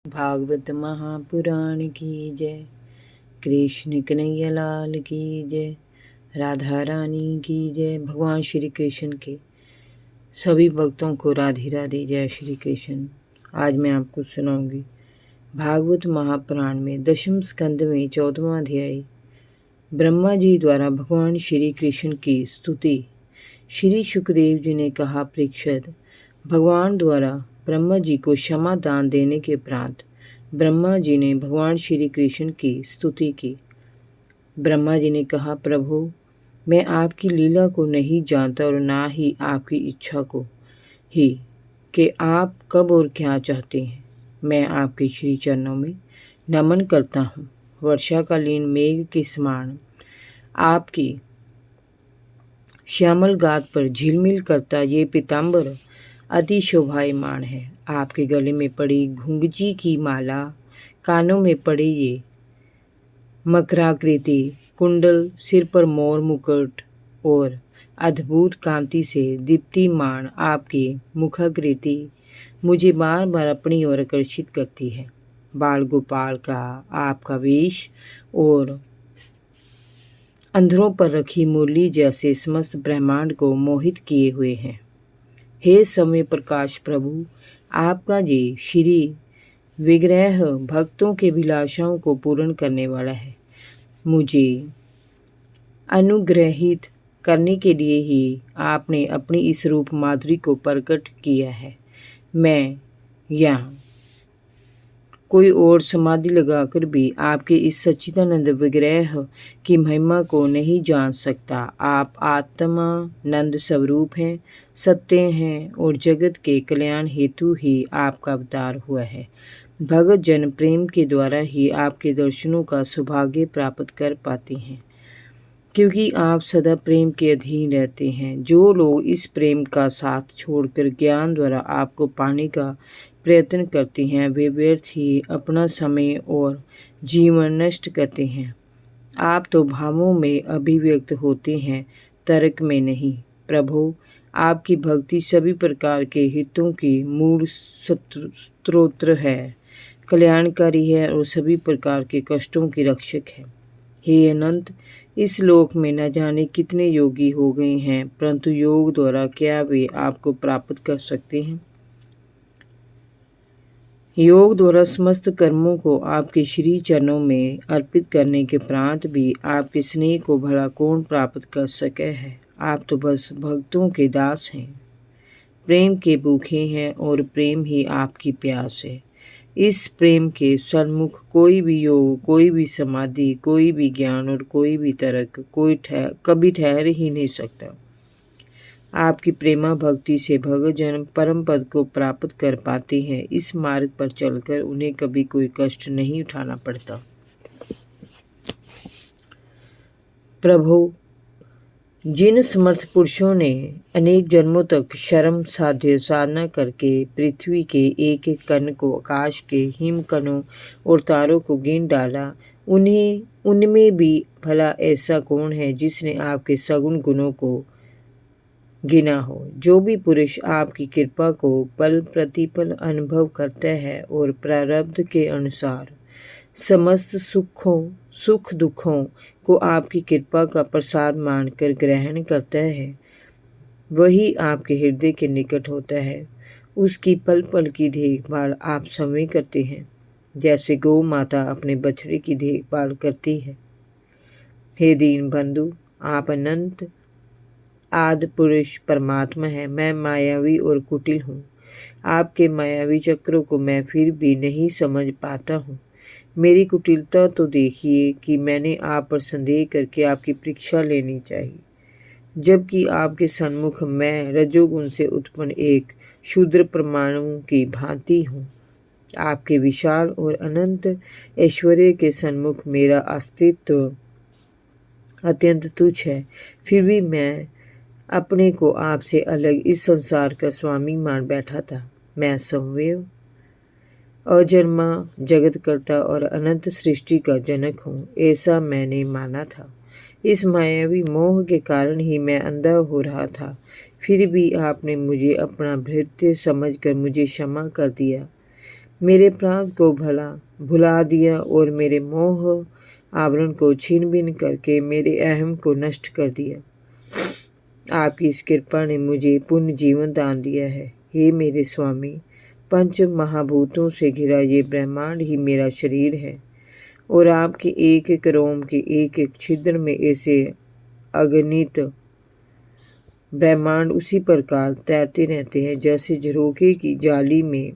भागवत महापुराण की जय। कृष्ण कन्हैया लाल की जय। राधा रानी की जय। भगवान श्री कृष्ण के सभी भक्तों को राधे राधे, जय श्री कृष्ण। आज मैं आपको सुनाऊंगी भागवत महापुराण में दशम स्कंद में 14वां अध्याय, ब्रह्मा जी द्वारा भगवान श्री कृष्ण की स्तुति। श्री सुखदेव जी ने कहा, परीक्षित, भगवान द्वारा ब्रह्मा जी को क्षमा दान देने के उपरांत ब्रह्मा जी ने भगवान श्री कृष्ण की स्तुति की। ब्रह्मा जी ने कहा, प्रभु, मैं आपकी लीला को नहीं जानता और ना ही आपकी इच्छा को ही कि आप कब और क्या चाहते हैं। मैं आपके श्री चरणों में नमन करता हूँ। वर्षाकालीन मेघ के समान आपकी श्यामल गात पर झिलमिल करता ये पीताम्बर अति शोभायमान है। आपके गले में पड़ी घुंघची की माला, कानों में पड़े ये मकराकृति कुंडल, सिर पर मोर मुकुट और अद्भुत कांति से दीप्तिमान आपकी मुखाकृति मुझे बार बार अपनी ओर आकर्षित करती है। बाल गोपाल का आपका वेश और अंधरों पर रखी मूली जैसे समस्त ब्रह्मांड को मोहित किए हुए हैं। हे समय प्रकाश प्रभु, आपका ये श्री विग्रह भक्तों के अभिलाषाओं को पूर्ण करने वाला है। मुझे अनुग्रहित करने के लिए ही आपने अपनी इस रूप माधुरी को प्रकट किया है। मैं यहाँ कोई और समाधि लगाकर भी आपके इस सच्चिदानंद विग्रह की महिमा को नहीं जान सकता। आप आत्मानंद स्वरूप हैं, सत्य हैं और जगत के कल्याण हेतु ही आपका अवतार हुआ है। भगत जन प्रेम के द्वारा ही आपके दर्शनों का सौभाग्य प्राप्त कर पाते हैं, क्योंकि आप सदा प्रेम के अधीन रहते हैं। जो लोग इस प्रेम का साथ छोड़कर ज्ञान द्वारा आपको पाने का प्रयत्न करते हैं, वे व्यर्थ ही अपना समय और जीवन नष्ट करते हैं। आप तो भावों में अभिव्यक्त होते हैं, तर्क में नहीं। प्रभु, आपकी भक्ति सभी प्रकार के हितों की मूल स्रोत है, कल्याणकारी है और सभी प्रकार के कष्टों की रक्षक है। हे अनंत, इस लोक में न जाने कितने योगी हो गए हैं, परंतु योग द्वारा क्या वे आपको प्राप्त कर सकते हैं? योग द्वारा समस्त कर्मों को आपके श्री चरणों में अर्पित करने के उपरांत भी आपके स्नेह को भला कौन प्राप्त कर सके है। आप तो बस भक्तों के दास हैं, प्रेम के भूखे हैं और प्रेम ही आपकी प्यास है। इस प्रेम के सन्मुख कोई भी योग, कोई भी समाधि, कोई भी ज्ञान और कोई भी तर्क कभी ठहर ही नहीं सकता। आपकी प्रेमा भक्ति से भगतजन परम पद को प्राप्त कर पाते हैं। इस मार्ग पर चलकर उन्हें कभी कोई कष्ट नहीं उठाना पड़ता। प्रभु, जिन समर्थ पुरुषों ने अनेक जन्मों तक श्रम साध्य साधना करके पृथ्वी के एक एक कण को, आकाश के हिम कणों और तारों को गिन डाला, उनमें भी भला ऐसा कौन है जिसने आपके सगुण गुणों को गिना हो। जो भी पुरुष आपकी कृपा को पल प्रतिपल अनुभव करता है और प्रारब्ध के अनुसार समस्त सुख दुखों को आपकी कृपा का प्रसाद मानकर ग्रहण करता है, वही आपके हृदय के निकट होता है। उसकी पल पल की देखभाल आप स्वयं करते हैं, जैसे गौ माता अपने बछड़े की देखभाल करती है। हे दीन बंधु, आप अनंत आदि पुरुष परमात्मा है। मैं मायावी और कुटिल हूँ। आपके मायावी चक्रों को मैं फिर भी नहीं समझ पाता हूँ। मेरी कुटिलता तो देखिए कि मैंने आप पर संदेह करके आपकी परीक्षा लेनी चाहिए, जबकि आपके सन्मुख मैं रजोगुण से उत्पन्न एक शूद्र परमाणु की भांति हूँ। आपके विशाल और अनंत ऐश्वर्य के सन्मुख मेरा अस्तित्व अत्यंत तुच्छ है। फिर भी मैं अपने को आपसे अलग इस संसार का स्वामी मान बैठा था। मैं संवेव, अजन्मा, जगतकर्ता और अनंत सृष्टि का जनक हूँ, ऐसा मैंने माना था। इस मायावी मोह के कारण ही मैं अंधा हो रहा था। फिर भी आपने मुझे अपना भृत्य समझकर मुझे क्षमा कर दिया। मेरे प्राण को भुला दिया और मेरे मोह आवरण को छीन भिन्न करके मेरे अहम को नष्ट कर दिया। आपकी इस कृपा ने मुझे पुण्य जीवन दान दिया है। हे मेरे स्वामी, पंच महाभूतों से घिरा ये ब्रह्मांड ही मेरा शरीर है और आपके एक एक रोम के एक एक छिद्र में ऐसे अगणित ब्रह्मांड उसी प्रकार तैरते रहते हैं जैसे झरोखे की जाली में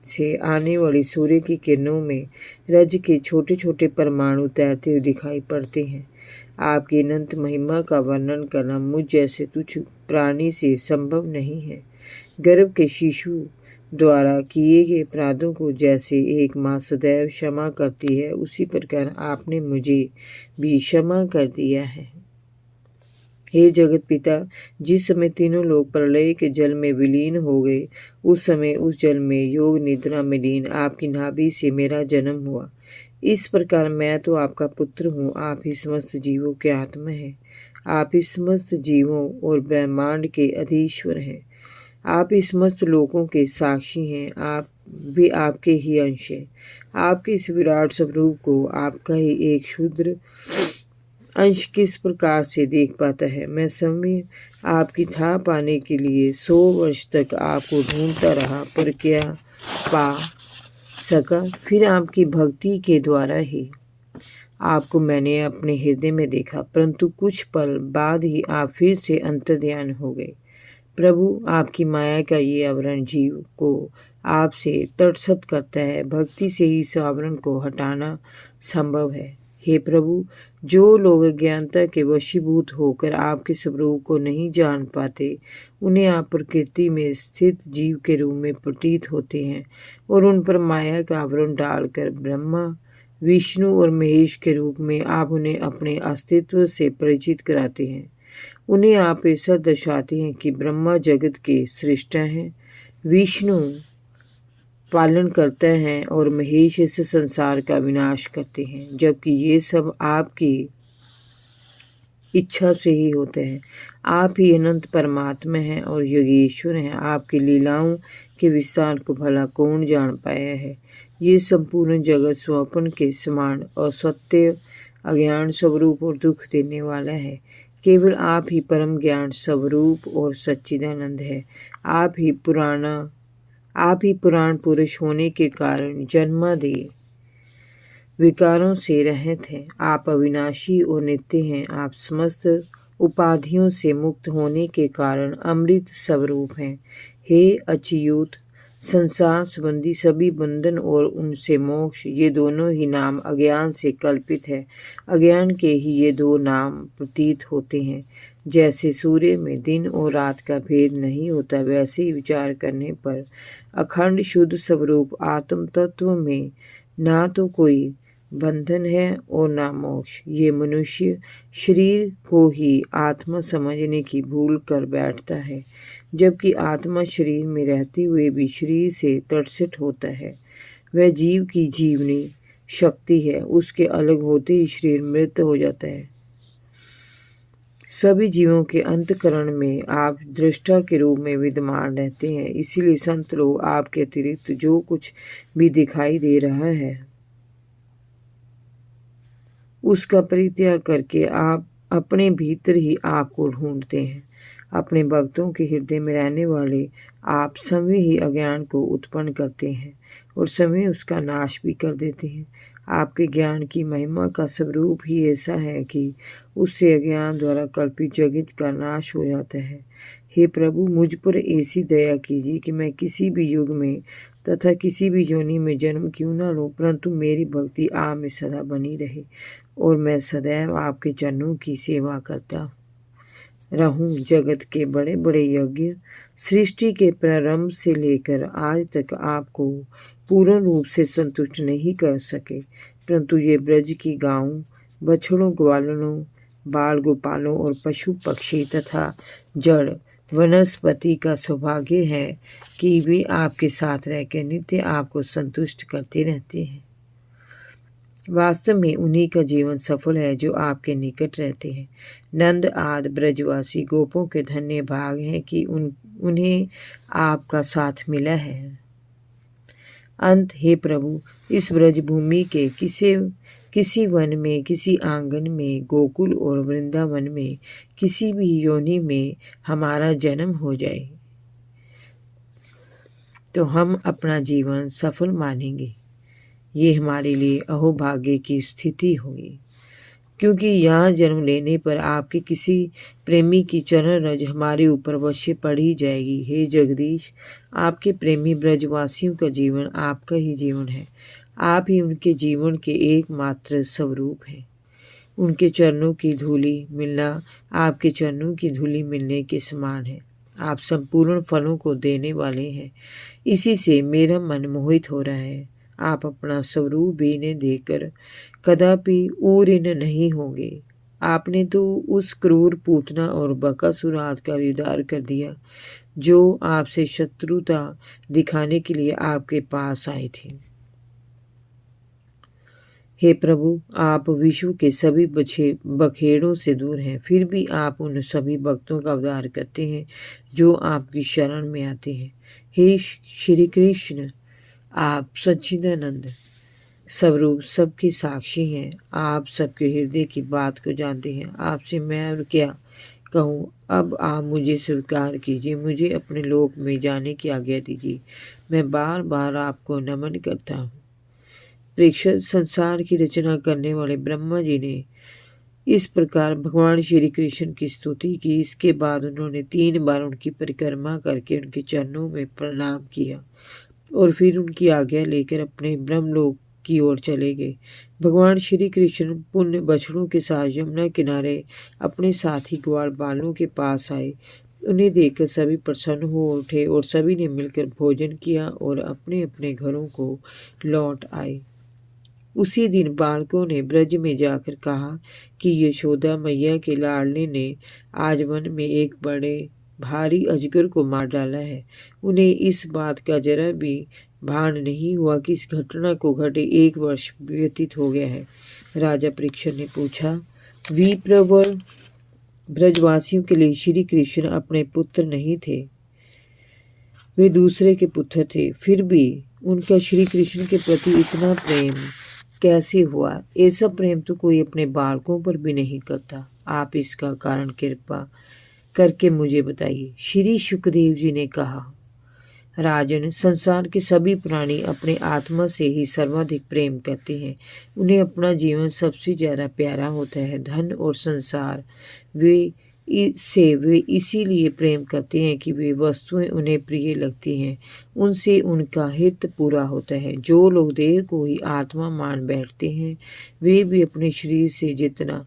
से आने वाली सूर्य की किरणों में रज के छोटे छोटे परमाणु तैरते हुए दिखाई पड़ते हैं। आपकी अनंत महिमा का वर्णन करना मुझ जैसे तुच्छ प्राणी से संभव नहीं है। गर्भ के शिशु द्वारा किए गए अपराधों को जैसे एक माँ सदैव क्षमा करती है, उसी प्रकार आपने मुझे भी क्षमा कर दिया है। हे जगत पिता, जिस समय तीनों लोग प्रलय के जल में विलीन हो गए, उस समय उस जल में योग निद्रा में लीन आपकी नाभि से मेरा जन्म हुआ। इस प्रकार मैं तो आपका पुत्र हूँ, आप ही समस्त जीवों के आत्मा हैं। आप ही समस्त जीवों और ब्रह्मांड के अधीश्वर हैं। आप ही समस्त लोगों के साक्षी हैं। आप भी आपके ही अंश हैं। आपके इस विराट स्वरूप को आपका ही एक क्षुद्र अंश किस प्रकार से देख पाता है। मैं समय आपकी था पाने के लिए 100 वर्ष तक आपको ढूंढता रहा, पर क्या पा सका। फिर आपकी भक्ति के द्वारा ही आपको मैंने अपने हृदय में देखा, परंतु कुछ पल बाद ही आप फिर से अंतर्ध्यान हो गए। प्रभु, आपकी माया का ये आवरण जीव को आपसे तटस्थ करता है। भक्ति से ही इस आवरण को हटाना संभव है। हे प्रभु, जो लोग अज्ञानता के वशीभूत होकर आपके स्वरूप को नहीं जान पाते, उन्हें आप प्रकृति में स्थित जीव के रूप में प्रतीत होते हैं और उन पर माया का आवरण डालकर ब्रह्मा, विष्णु और महेश के रूप में आप उन्हें अपने अस्तित्व से परिचित कराते हैं। उन्हें आप ऐसा दर्शाते हैं कि ब्रह्मा जगत के सृष्टा हैं, विष्णु पालन करते हैं और महेश इस संसार का विनाश करते हैं, जबकि ये सब आपकी इच्छा से ही होते हैं। आप ही अनंत परमात्मा हैं और योगेश्वर हैं। आपकी लीलाओं के विस्तार को भला कौन जान पाया है। ये संपूर्ण जगत स्वप्न के समान असत्य, अज्ञान स्वरूप और दुख देने वाला है। केवल आप ही परम ज्ञान स्वरूप और सच्चिदानंद है। आप ही पुराण पुरुष होने के कारण जन्मादि विकारों से रहित हैं। आप अविनाशी और नित्य हैं। आप समस्त उपाधियों से मुक्त होने के कारण अमृत स्वरूप हैं। हे अच्युत, संसार संबंधी सभी बंधन और उनसे मोक्ष, ये दोनों ही नाम अज्ञान से कल्पित है। अज्ञान के ही ये दो नाम प्रतीत होते हैं। जैसे सूर्य में दिन और रात का भेद नहीं होता, वैसे ही विचार करने पर अखंड शुद्ध स्वरूप आत्म तत्व में ना तो कोई बंधन है और ना मोक्ष। ये मनुष्य शरीर को ही आत्मा समझने की भूल कर बैठता है, जबकि आत्मा शरीर में रहते हुए भी शरीर से तटस्थ होता है। वह जीव की जीवनी शक्ति है, उसके अलग होते ही शरीर मृत हो जाता है। सभी जीवों के अंतकरण में आप दृष्टा के रूप में विद्यमान रहते हैं। इसीलिए संत लोग आपके अतिरिक्त जो कुछ भी दिखाई दे रहा है उसका परित्याग करके आप अपने भीतर ही आपको ढूंढते हैं। अपने भक्तों के हृदय में रहने वाले आप समय ही अज्ञान को उत्पन्न करते हैं और समय उसका नाश भी कर देते हैं। आपके ज्ञान की महिमा का स्वरूप ही ऐसा है कि उससे अज्ञान द्वारा कल्पित जगत का नाश हो जाता है। हे प्रभु, मुझ पर ऐसी दया कीजिए कि मैं किसी भी युग में तथा किसी भी योनि में जन्म क्यों न लूं, परंतु मेरी भक्ति आप में सदा बनी रहे और मैं सदैव आपके चरणों की सेवा करता रहूं। जगत के बड़े बड़े यज्ञ सृष्टि के प्रारंभ से लेकर आज तक आपको पूर्ण रूप से संतुष्ट नहीं कर सके, परंतु ये ब्रज की गायों, बछड़ों, ग्वालों, बाल गोपालों और पशु पक्षी तथा जड़ वनस्पति का सौभाग्य है कि वे आपके साथ रहकर नित्य आपको संतुष्ट करते रहते हैं। वास्तव में उन्हीं का जीवन सफल है जो आपके निकट रहते हैं। नंद आदि ब्रजवासी गोपों के धन्य भाग हैं कि उन्हें आपका साथ मिला है। अंत, हे प्रभु, इस ब्रज भूमि के किसी वन में, किसी आंगन में, गोकुल और वृंदावन में, किसी भी योनि में हमारा जन्म हो जाए तो हम अपना जीवन सफल मानेंगे। ये हमारे लिए अहोभाग्य की स्थिति होगी, क्योंकि यहाँ जन्म लेने पर आपके किसी प्रेमी की चरण रज हमारे ऊपर अवश्य पड़ी जाएगी। हे जगदीश, आपके प्रेमी ब्रजवासियों का जीवन आपका ही जीवन है। आप ही उनके जीवन के एकमात्र स्वरूप हैं। उनके चरणों की धूली मिलना आपके चरणों की धूली मिलने के समान है। आप संपूर्ण फलों को देने वाले हैं। इसी से मेरा मन मोहित हो रहा है। आप अपना स्वरूप भी इन्हें देकर कदापि ऊर्ण नहीं होंगे। आपने तो उस क्रूर पूतना और बकासुर आदि का उद्धार कर दिया जो आपसे शत्रुता दिखाने के लिए आपके पास आए थे। हे प्रभु, आप विश्व के सभी बखेड़ों से दूर हैं, फिर भी आप उन सभी भक्तों का उद्धार करते हैं जो आपकी शरण में आते हैं। हे श्री कृष्ण, आप सच्चिदानंद स्वरूप सबके साक्षी हैं। आप सबके हृदय की बात को जानते हैं। आपसे मैं और क्या कहूँ। अब आप मुझे स्वीकार कीजिए, मुझे अपने लोक में जाने की आज्ञा दीजिए। मैं बार बार आपको नमन करता हूँ। प्रेक्षक, संसार की रचना करने वाले ब्रह्मा जी ने इस प्रकार भगवान श्री कृष्ण की स्तुति की। इसके बाद उन्होंने 3 बार उनकी परिक्रमा करके उनके चरणों में प्रणाम किया और फिर उनकी आज्ञा लेकर अपने ब्रह्मलोक की ओर चले गए। भगवान श्री कृष्ण पुण्य बछड़ों के साथ यमुना किनारे अपने साथी ग्वाल बालों के पास आए। उन्हें देखकर सभी प्रसन्न हो उठे और सभी ने मिलकर भोजन किया और अपने अपने घरों को लौट आए। उसी दिन बालकों ने ब्रज में जाकर कहा कि यशोदा मैया के लाडले ने आज वन में एक बड़े भारी अजगर को मार डाला है। उन्हें इस बात का जरा भी भान नहीं हुआ कि इस घटना को घटे 1 वर्ष व्यतीत हो गया है। राजा परीक्षित ने पूछा, विप्रवर, ब्रजवासियों के लिए श्री कृष्ण अपने पुत्र नहीं थे, वे दूसरे के पुत्र थे, फिर भी उनका श्री कृष्ण के प्रति इतना प्रेम कैसे हुआ? ऐसा प्रेम तो कोई अपने बालकों पर भी नहीं करता। आप इसका कारण कृपा करके मुझे बताइए। श्री सुखदेव जी ने कहा, राजन, संसार के सभी प्राणी अपने आत्मा से ही सर्वाधिक प्रेम करते हैं। उन्हें अपना जीवन सबसे ज़्यादा प्यारा होता है। धन और संसार वे इसीलिए प्रेम करते हैं कि वे वस्तुएं उन्हें प्रिय लगती हैं, उनसे उनका हित पूरा होता है। जो लोग देह को ही आत्मा मान बैठते हैं, वे भी अपने शरीर से जितना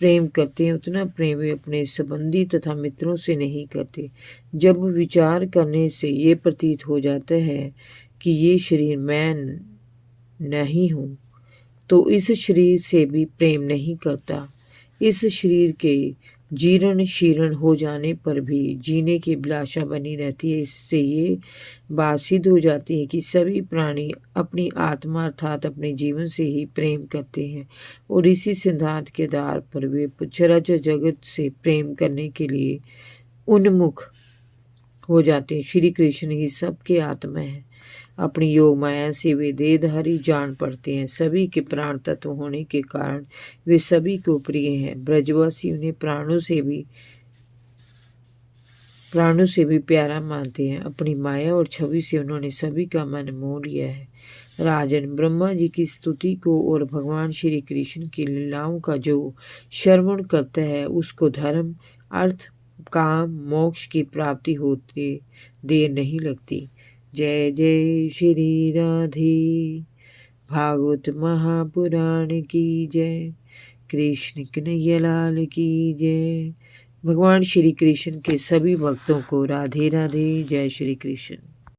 प्रेम करते हैं उतना प्रेम वे अपने संबंधी तथा मित्रों से नहीं करते। जब विचार करने से ये प्रतीत हो जाता है कि ये शरीर मैं नहीं हूँ, तो इस शरीर से भी प्रेम नहीं करता। इस शरीर के जीर्ण शीर्ण हो जाने पर भी जीने की अभिलाषा बनी रहती है। इससे ये बात सिद्ध हो जाती है कि सभी प्राणी अपनी आत्मा अर्थात अपने जीवन से ही प्रेम करते हैं और इसी सिद्धांत के आधार पर वे चराचर जगत से प्रेम करने के लिए उन्मुख हो जाते हैं। श्री कृष्ण ही सबके आत्मा है। अपनी योग माया से वे देहधारी जान पड़ते हैं। सभी के प्राण तत्व होने के कारण वे सभी को प्रिय हैं। ब्रजवासी उन्हें प्राणों से भी प्यारा मानते हैं। अपनी माया और छवि से उन्होंने सभी का मन मोह लिया है। राजन, ब्रह्मा जी की स्तुति को और भगवान श्री कृष्ण की लीलाओं का जो श्रवण करता है उसको धर्म, अर्थ, काम, मोक्ष की प्राप्ति होते देर नहीं लगती। जय जय श्री राधे। भागवत महापुराण की जय। कृष्ण कन्हैया लाल की जय। भगवान श्री कृष्ण के सभी भक्तों को राधे राधे। जय श्री कृष्ण।